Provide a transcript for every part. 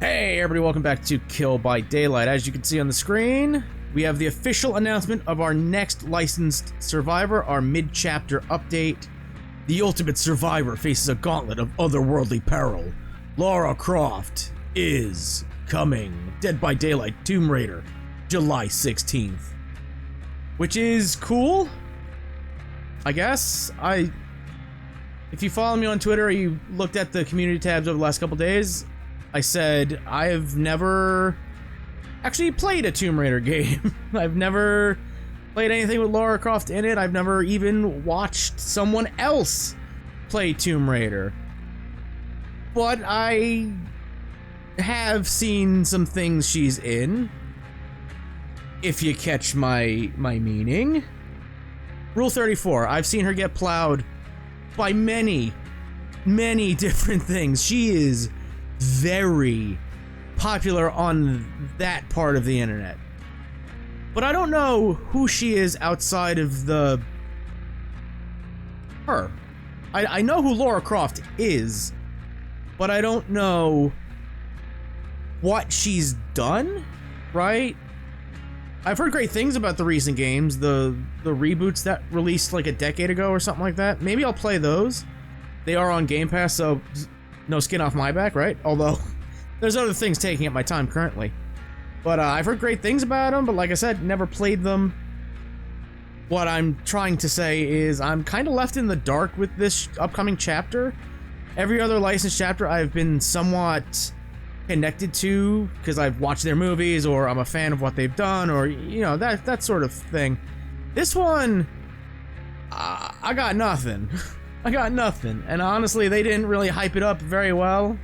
Hey everybody, welcome back to Kill by Daylight. As you can see on the screen, we have the official announcement of our next licensed survivor, our mid-chapter update. The ultimate survivor faces a gauntlet of otherworldly peril. Lara Croft is coming. Dead by Daylight Tomb Raider, July 16th. Which is cool, I guess. If you follow me on Twitter or you looked at the community tabs over the last couple days, I said I have never actually played a Tomb Raider game. I've never played anything with Lara Croft in it. I've never even watched someone else play Tomb Raider. But I have seen some things she's in, if you catch my meaning. Rule 34, I've seen her get plowed by many different things. She is very popular on that part of the internet. But I don't know who she is outside of her. I know who Lara Croft is, but I don't know what she's done, right? I've heard great things about the recent games, the reboots that released like a decade ago or something like that. Maybe I'll play those. They are on Game Pass, so no skin off my back, right? Although, there's other things taking up my time currently. But I've heard great things about them, but like I said, never played them. What I'm trying to say is I'm kind of left in the dark with this upcoming chapter. Every other licensed chapter I've been somewhat connected to, because I've watched their movies, or I'm a fan of what they've done, or, you know, that sort of thing. This one, I got nothing. I got nothing, and honestly, they didn't really hype it up very well.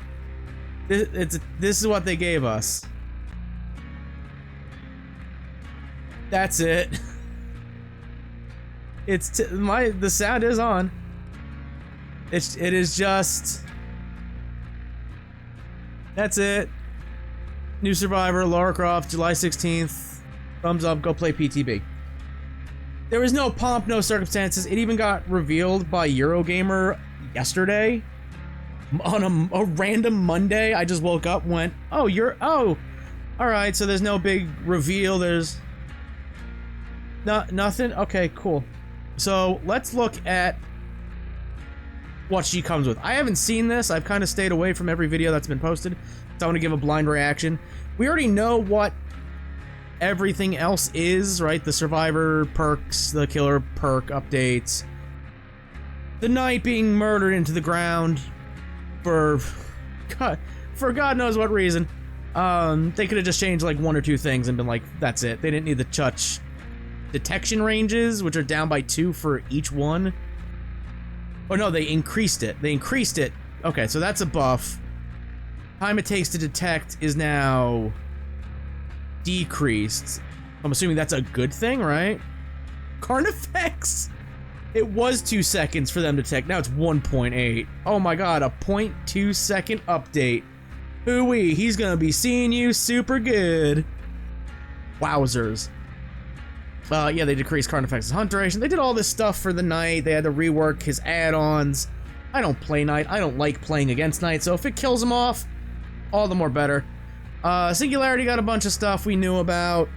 This is what they gave us. That's it. The sound is on. It is just. That's it. New survivor, Lara Croft, July 16th. Thumbs up. Go play PTB. There was no pomp, no circumstances. It even got revealed by Eurogamer yesterday. On a random Monday, I just woke up and went, oh, alright, so there's no big reveal, there's nothing? Okay, cool. So, let's look at what she comes with. I haven't seen this, I've kind of stayed away from every video that's been posted, so I want to give a blind reaction. We already know what everything else is, right? The survivor perks, the killer perk updates, the knight being murdered into the ground for God knows what reason. They could have just changed like one or two things and been like, that's it. They didn't need the touch detection ranges, which are down by 2 for each one. Oh no, they increased it. Okay, so that's a buff. Time it takes to detect is now decreased. I'm assuming that's a good thing, right? Carnifex! It was 2 seconds for them to detect, now it's 1.8. Oh my god, a 0.2 second update. Hooey, he's gonna be seeing you super good. Wowzers. Yeah, they decreased Carnifex's hunt duration. They did all this stuff for the knight. They had to rework his add-ons. I don't play knight. I don't like playing against knight, so if it kills him off, all the more better. Singularity got a bunch of stuff we knew about.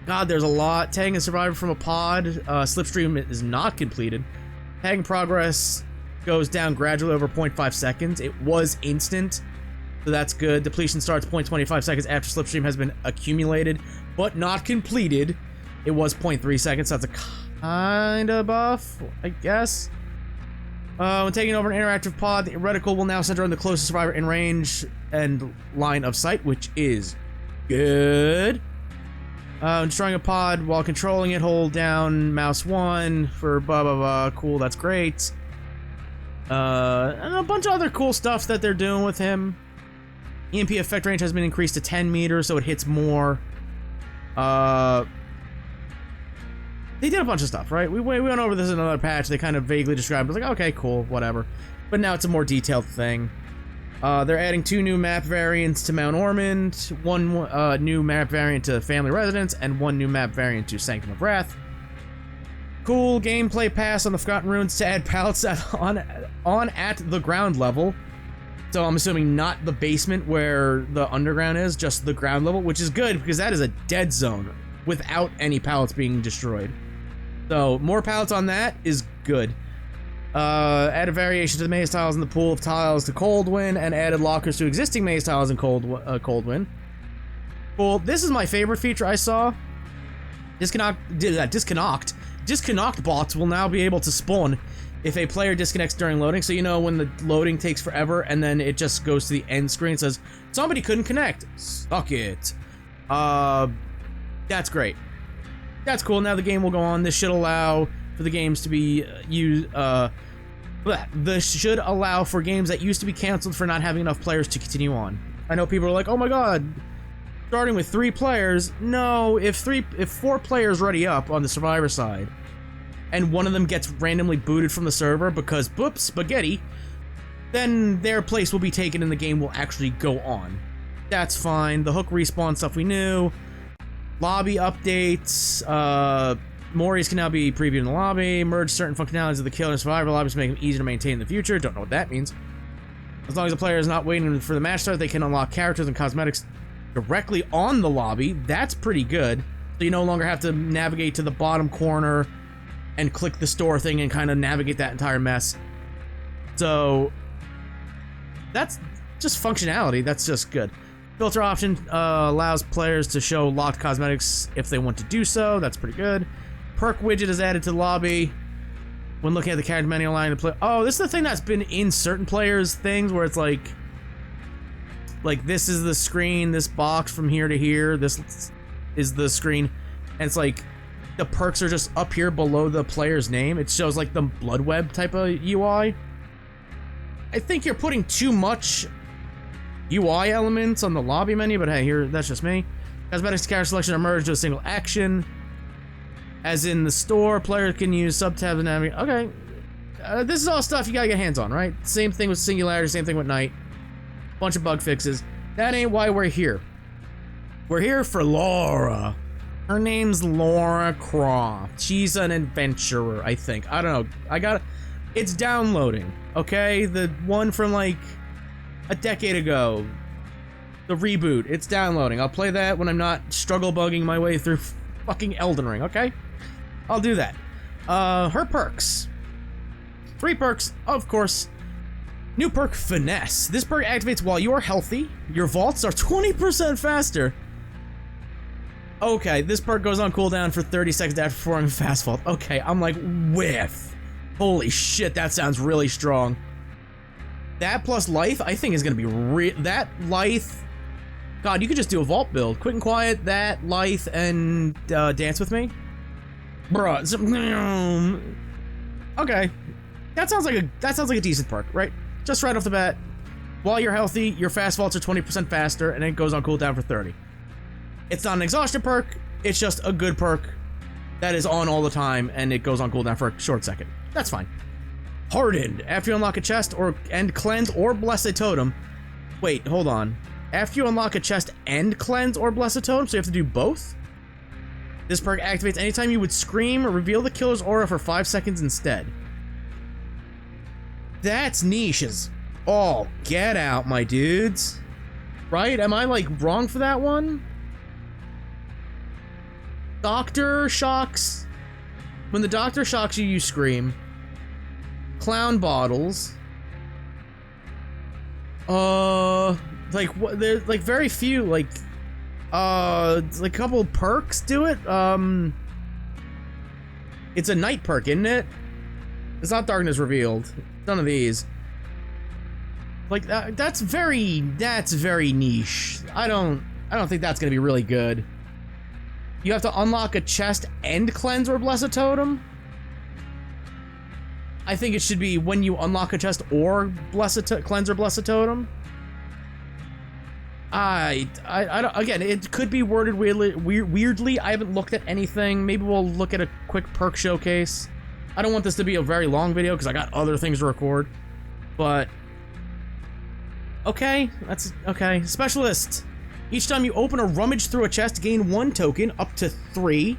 God, there's a lot. Tagging a survivor from a pod. Slipstream is not completed. Tagging progress goes down gradually over 0.5 seconds. It was instant, so that's good. Depletion starts 0.25 seconds after slipstream has been accumulated, but not completed. It was 0.3 seconds, so that's a kind of buff, I guess. When taking over an interactive pod, the reticle will now center on the closest survivor in range and line of sight, which is good. Destroying a pod while controlling it, hold down mouse 1 for blah blah blah. Cool, that's great. And a bunch of other cool stuff that they're doing with him. EMP effect range has been increased to 10 meters, so it hits more. They did a bunch of stuff, right? We went over this in another patch. They kind of vaguely described it. Like, okay, cool, whatever. But now it's a more detailed thing. They're adding 2 new map variants to Mount Ormond, 1 new map variant to Family Residence, and 1 new map variant to Sanctum of Wrath. Cool gameplay pass on the Forgotten Ruins to add pallets on at the ground level. So I'm assuming not the basement where the underground is, just the ground level, which is good because that is a dead zone without any pallets being destroyed. So more pallets on that is good. Added variation to the maze tiles in the pool of tiles to Coldwind, and added lockers to existing maze tiles in Coldwind. Cool. This is my favorite feature I saw. Disconnect bots will now be able to spawn if a player disconnects during loading. So you know when the loading takes forever and then it just goes to the end screen and says somebody couldn't connect. Suck it. That's great. That's cool. Now the game will go on. This should allow for the games to be used. This should allow for games that used to be canceled for not having enough players to continue on. I know people are like, "Oh my god, starting with 3 players." No, if 4 players ready up on the survivor side, and one of them gets randomly booted from the server because boop spaghetti, then their place will be taken and the game will actually go on. That's fine. The hook respawn stuff we knew. Lobby updates. Mori's can now be previewed in the lobby. Merge certain functionalities of the killer and survivor lobbies to make them easier to maintain in the future. Don't know what that means. As long as the player is not waiting for the match start, they can unlock characters and cosmetics directly on the lobby. That's pretty good. So you no longer have to navigate to the bottom corner and click the store thing and kind of navigate that entire mess. So that's just functionality. That's just good. Filter option allows players to show locked cosmetics if they want to do so. That's pretty good. Perk widget is added to the lobby when looking at the character menu line to play. Oh, this is the thing that's been in certain players' things where it's like this is the screen, this box from here to here, this is the screen, and it's like the perks are just up here below the player's name. It shows like the blood web type of UI. I think you're putting too much UI elements on the lobby menu, but hey, here, that's just me. Cosmetics character selection are merged to a single action. As in the store, player can use sub-tabs and navigate. Okay. This is all stuff you gotta get hands on, right? Same thing with Singularity, same thing with Night. Bunch of bug fixes. That ain't why we're here. We're here for Lara. Her name's Lara Croft. She's an adventurer, I think. I don't know. It's downloading, okay? The one from like a decade ago. The reboot. It's downloading. I'll play that when I'm not struggle bugging my way through fucking Elden Ring, okay? I'll do that. Her perks. 3 perks, of course. New perk, Finesse. This perk activates while you are healthy. Your vaults are 20% faster. Okay, this perk goes on cooldown for 30 seconds after performing a fast vault. Okay, I'm like, whiff. Holy shit, that sounds really strong. That plus life, I think is gonna be that life. God, you could just do a vault build. Quick and quiet, that, life, and dance with me. Bruh. Okay. That sounds like a decent perk, right? Just right off the bat. While you're healthy, your fast vaults are 20% faster, and it goes on cooldown for 30. It's not an exhaustion perk, it's just a good perk that is on all the time, and it goes on cooldown for a short second. That's fine. Hardened. After you unlock a chest and cleanse or bless a totem. Wait, hold on. After you unlock a chest and cleanse or bless a totem, so you have to do both? This perk activates anytime you would scream or reveal the killer's aura for 5 seconds instead. That's niches. Oh, get out, my dudes. Right? Am I, like, wrong for that one? Doctor shocks. When the doctor shocks you, you scream. Clown bottles. Like, what? There's, like, very few, like, like a couple perks do it. It's a night perk, isn't it? It's not darkness revealed. None of these. Like, that's very niche. I don't think that's gonna be really good. You have to unlock a chest and cleanse or bless a totem? I think it should be when you unlock a chest or cleanse or bless a totem. I don't, again, it could be worded weirdly. I haven't looked at anything. Maybe we'll look at a quick perk showcase. I don't want this to be a very long video because I got other things to record. But okay, that's okay. Specialist. Each time you open or rummage through a chest, gain 1 token, up to 3.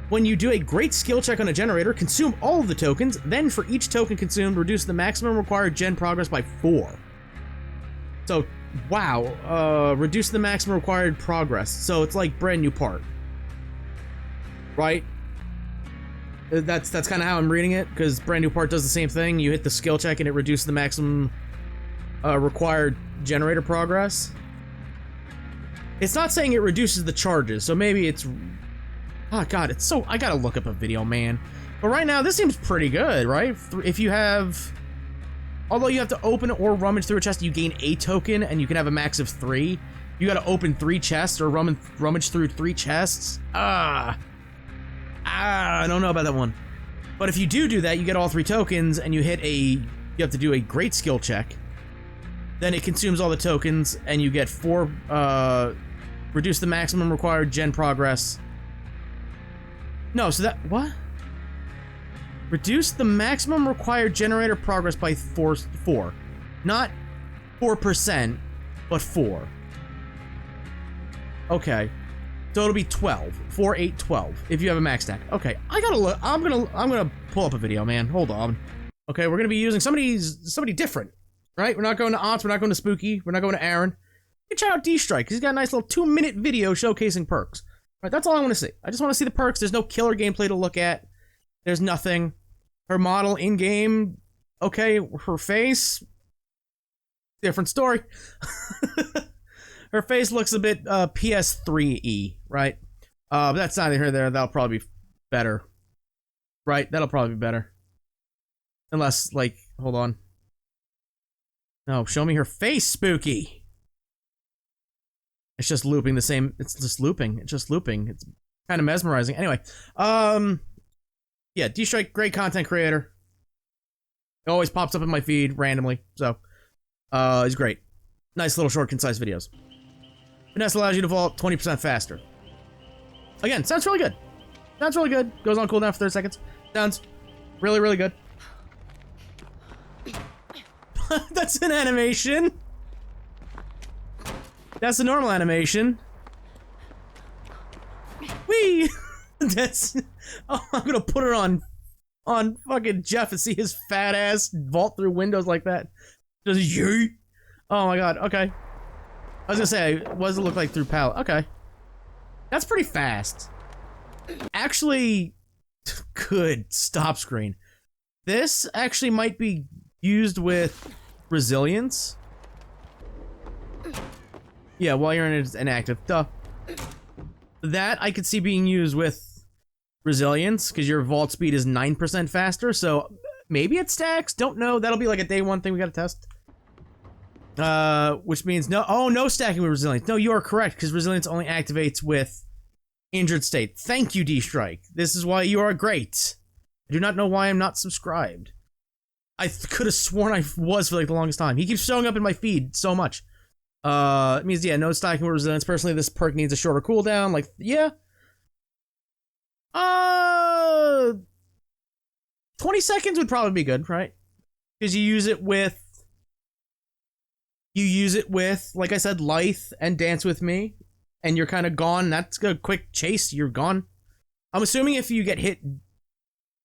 When you do a great skill check on a generator, consume all of the tokens. Then for each token consumed, reduce the maximum required gen progress by 4. So, wow, reduce the maximum required progress. So it's like brand new part, right? That's kind of how I'm reading it, because brand new part does the same thing. You hit the skill check and it reduces the maximum required generator progress. It's not saying it reduces the charges, so maybe it's... Oh god, it's so... I gotta look up a video, man. But right now, this seems pretty good, right? If you have... Although you have to open or rummage through a chest, you gain a token, and you can have a max of 3. You gotta open 3 chests or rummage through 3 chests. I don't know about that one. But if you do that, you get all 3 tokens, and you hit a... You have to do a great skill check. Then it consumes all the tokens, and you get 4, reduce the maximum required gen progress. No, so that... What? Reduce the maximum required generator progress by 4. Not 4%, but 4. Okay. So it'll be 12. 4, 8, 12. If you have a max stack. Okay, I gotta look. I'm gonna pull up a video, man. Hold on. Okay, we're gonna be using somebody different. Right? We're not going to Ots, we're not going to Spooky, we're not going to Aaron. You check out D-Strike, he's got a nice little 2-minute video showcasing perks. Right, that's all I want to see. I just want to see the perks. There's no killer gameplay to look at. There's nothing. Her model in-game, okay, her face, different story. Her face looks a bit PS3-y, right? But that's neither here nor there. That'll probably be better. Right? That'll probably be better. Unless, like, hold on. No, show me her face, Spooky! It's just looping the same... It's just looping. It's just looping. It's kind of mesmerizing. Anyway, yeah, D-Strike, great content creator. It always pops up in my feed randomly, so... he's great. Nice little short, concise videos. Finesse allows you to vault 20% faster. Again, sounds really good. Sounds really good. Goes on cooldown for 30 seconds. Sounds really, really good. That's an animation. That's a normal animation. Whee! That's... Oh, I'm gonna put it on fucking Jeff and see his fat ass vault through windows like that. Just yeet. Oh my god, okay. I was gonna say, what does it look like through pallet? Okay. That's pretty fast. Actually, good stop screen. This actually might be used with resilience. Yeah, while you're inactive. Duh. That I could see being used with resilience, because your vault speed is 9% faster, so maybe it stacks? Don't know. That'll be like a day 1 thing we gotta test. Which means no- oh, no stacking with resilience. No, you are correct, because resilience only activates with injured state. Thank you, D-Strike. This is why you are great. I do not know why I'm not subscribed. I could have sworn I was for like the longest time. He keeps showing up in my feed so much. It means, yeah, no stacking with resilience. Personally, this perk needs a shorter cooldown. Like, yeah. 20 seconds would probably be good, right? Because you use it with, like I said, Lithe and Dance With Me, and you're kind of gone. That's a quick chase, you're gone. I'm assuming if you get hit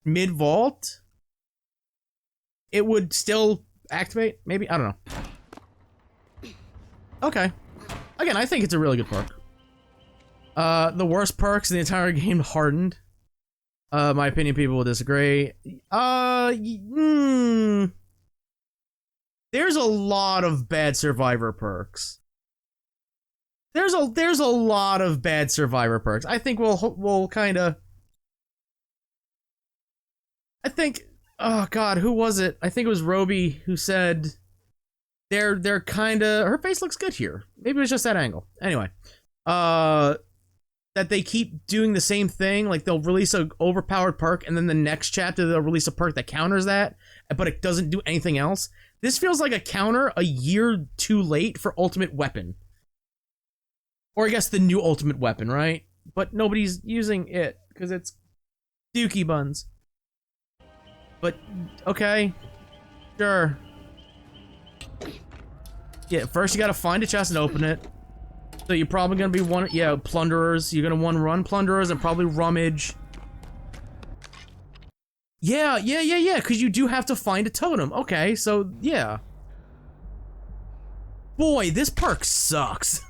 mid-vault, it would still activate, maybe? I don't know. Okay. Again, I think it's a really good perk. The worst perks in the entire game, Hardened. My opinion, people will disagree. There's a lot of bad Survivor perks. There's a lot of bad Survivor perks. I think we'll kind of... I think... Oh god, who was it? I think it was Roby who said they're kind of... Her face looks good here. Maybe it was just that angle. Anyway, that they keep doing the same thing. Like, they'll release an overpowered perk, and then the next chapter they'll release a perk that counters that, but it doesn't do anything else. This feels like a counter a year too late for Ultimate Weapon. Or I guess the new Ultimate Weapon, right? But nobody's using it, because it's Dookie Buns. But, okay. Sure. Yeah, first you gotta find a chest and open it. So you're probably gonna be plunderers. You're gonna want to run plunderers and probably rummage. Yeah, because you do have to find a totem. Okay, so, yeah. Boy, this perk sucks.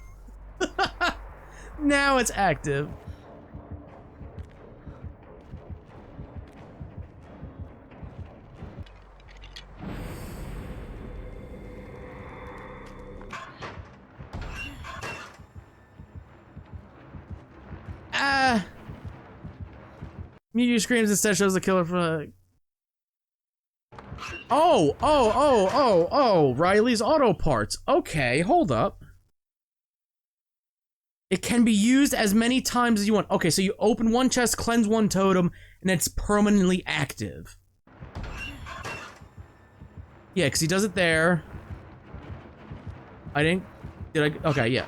Now it's active. Meteor screams instead shows the killer for. Oh, Riley's auto parts. Okay, hold up. It can be used as many times as you want. Okay, so you open one chest, cleanse one totem, and it's permanently active. Yeah, because he does it there. Did I? Okay, yeah.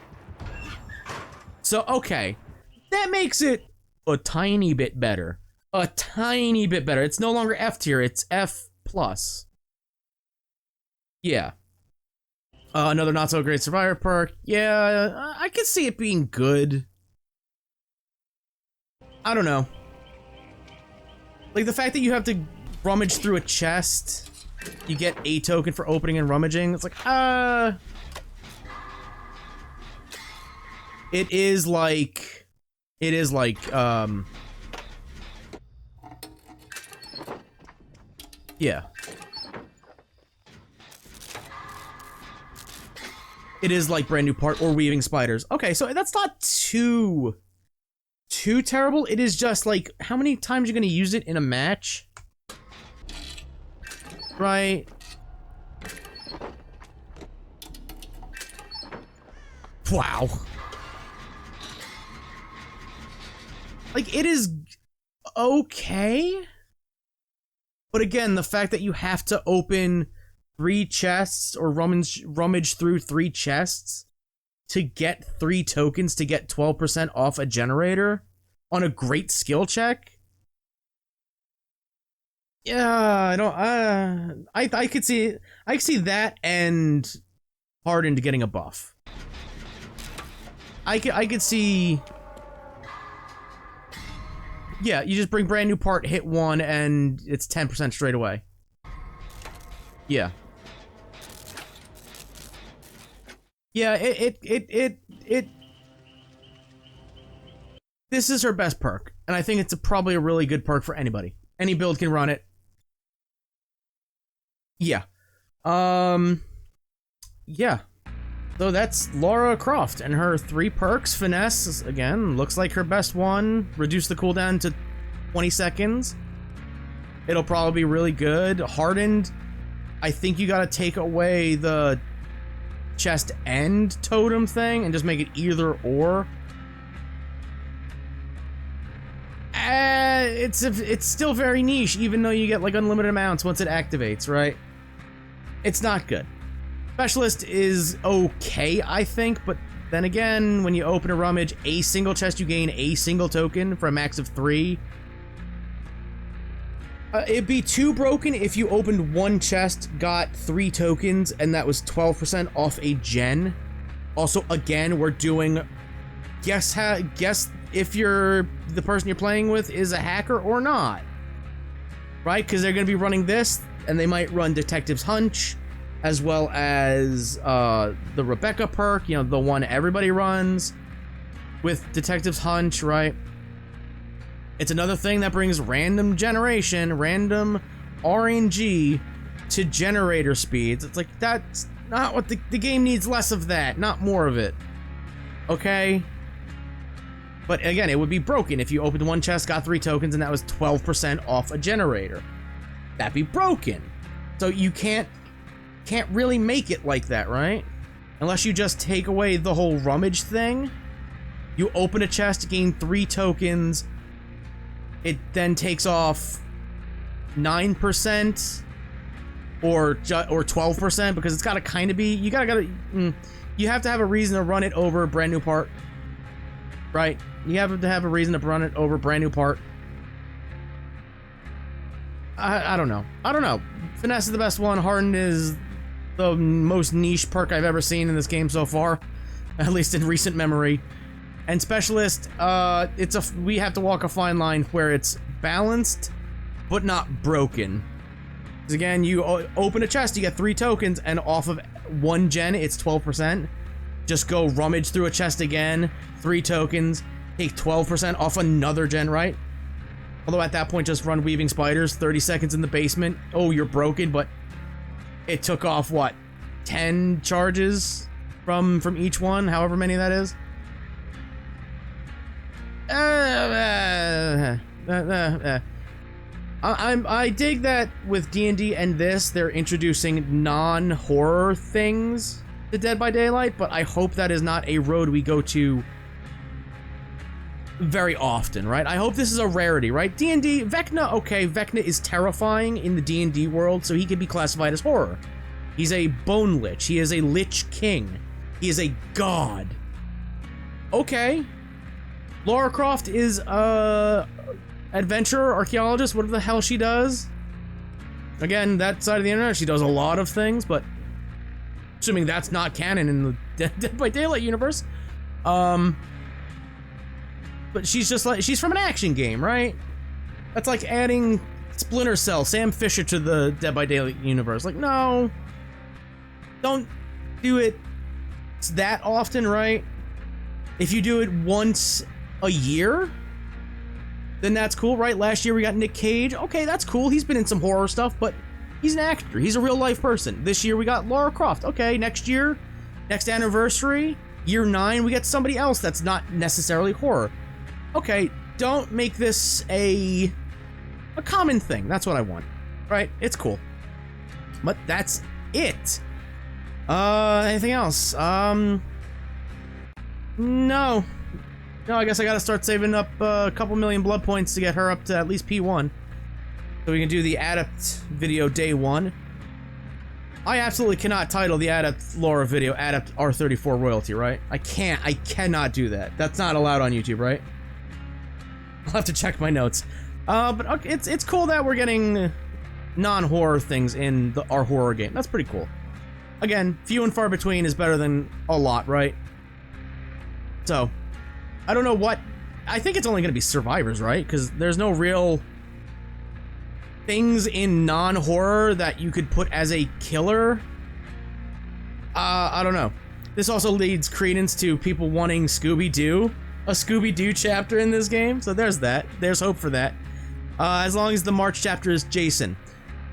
So, okay. That makes it a tiny bit better. A tiny bit better. It's no longer F tier, it's F+. Yeah. Another not so great survivor perk. Yeah, I could see it being good. I don't know. Like the fact that you have to rummage through a chest, you get a token for opening and rummaging. It's like, it is like, yeah. It is like brand new part or weaving spiders. Okay, so that's not too terrible. It is just like, how many times you're gonna use it in a match? Right? Wow. Like, it is okay. But again, the fact that you have to open 3 chests or rummage through 3 chests to get 3 tokens to get 12% off a generator on a great skill check. Yeah, I don't. I could see that and Hardened getting a buff. I could see. Yeah, you just bring brand new part, hit 1, and it's 10% straight away. Yeah. Yeah, this is her best perk, and I think it's probably a really good perk for anybody. Any build can run it. Yeah. Yeah. So that's Lara Croft and her 3 perks. Finesse, again, looks like her best one. Reduce the cooldown to 20 seconds. It'll probably be really good. Hardened, I think you gotta take away the chest end totem thing and just make it either or. It's still very niche, even though you get like unlimited amounts once it activates, right? It's not good. Specialist is okay, I think, but then again, when you open a rummage, a single chest, you gain a single token for a max of 3. It'd be too broken if you opened one chest, got 3 tokens, and that was 12% off a gen. Also, again, we're doing guess if the person you're playing with is a hacker or not, right? Because they're going to be running this, and they might run Detective's Hunch, as well as the Rebecca perk, you know, the one everybody runs with Detective's Hunch, right? It's another thing that brings random generation, random RNG to generator speeds. It's like, that's not what the game needs. Less of that, not more of it. Okay? But again, it would be broken if you opened one chest, got 3 tokens, and that was 12% off a generator. That'd be broken. So you can't really make it like that, right? Unless you just take away the whole rummage thing. You open a chest, gain 3 tokens. It then takes off 9% or 12% because it's got to kind of be. You have to have a reason to run it over a brand new part, right? You have to have a reason to run it over a brand new part. I don't know. I don't know. Finesse is the best one. Hardened is the most niche perk I've ever seen in this game so far, at least in recent memory. And Specialist, we have to walk a fine line where it's balanced, but not broken. Because again, you open a chest, you get 3 tokens, and off of one gen, it's 12%. Just go rummage through a chest again, 3 tokens, take 12% off another gen, right? Although at that point, just run weaving spiders, 30 seconds in the basement. Oh, you're broken, but it took off, what, 10 charges from each one, however many that is? I dig that with D&D and this, they're introducing non-horror things to Dead by Daylight, but I hope that is not a road we go to very often, right? I hope this is a rarity, right? D&D, Vecna, okay, Vecna is terrifying in the D&D world, so he can be classified as horror. He's a bone lich. He is a lich king. He is a god. Okay. Lara Croft is adventurer, archaeologist, whatever the hell she does. Again, that side of the internet, she does a lot of things, but assuming that's not canon in the Dead by Daylight universe. But she's just like, she's from an action game, right? That's like adding Splinter Cell, Sam Fisher to the Dead by Daylight universe. Like, no. Don't do it that often, right? If you do it once a year, then that's cool, right? Last year we got Nick Cage. Okay, that's cool. He's been in some horror stuff, but he's an actor. He's a real life person. This year we got Lara Croft. Okay, next year, next anniversary, year 9, we get somebody else that's not necessarily horror. Okay, don't make this a common thing. That's what I want, right? It's cool. But that's it. Anything else? No. No, I guess I gotta start saving up a couple million blood points to get her up to at least P1. So we can do the Adept video day 1. I absolutely cannot title the Adept Lara video Adept R34 royalty, right? I cannot do that. That's not allowed on YouTube, right? I'll have to check my notes. But okay, it's cool that we're getting non-horror things in our horror game. That's pretty cool. Again, few and far between is better than a lot, right? So, I don't know what... I think it's only going to be survivors, right? Because there's no real things in non-horror that you could put as a killer. I don't know. This also leads credence to people wanting Scooby-Doo. A Scooby-Doo chapter in this game, so there's that. There's hope for that. As long as the March chapter is Jason,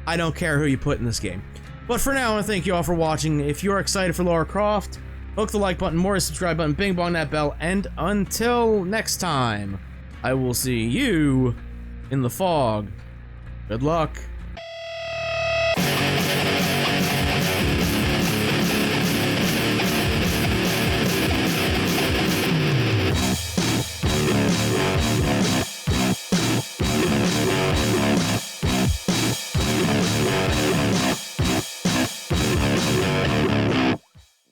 I don't care who you put in this game. But for now, I want to thank you all for watching. If you're excited for Lara Croft, hook the like button, more subscribe button, bing bong that bell, and until next time, I will see you in the fog. Good luck.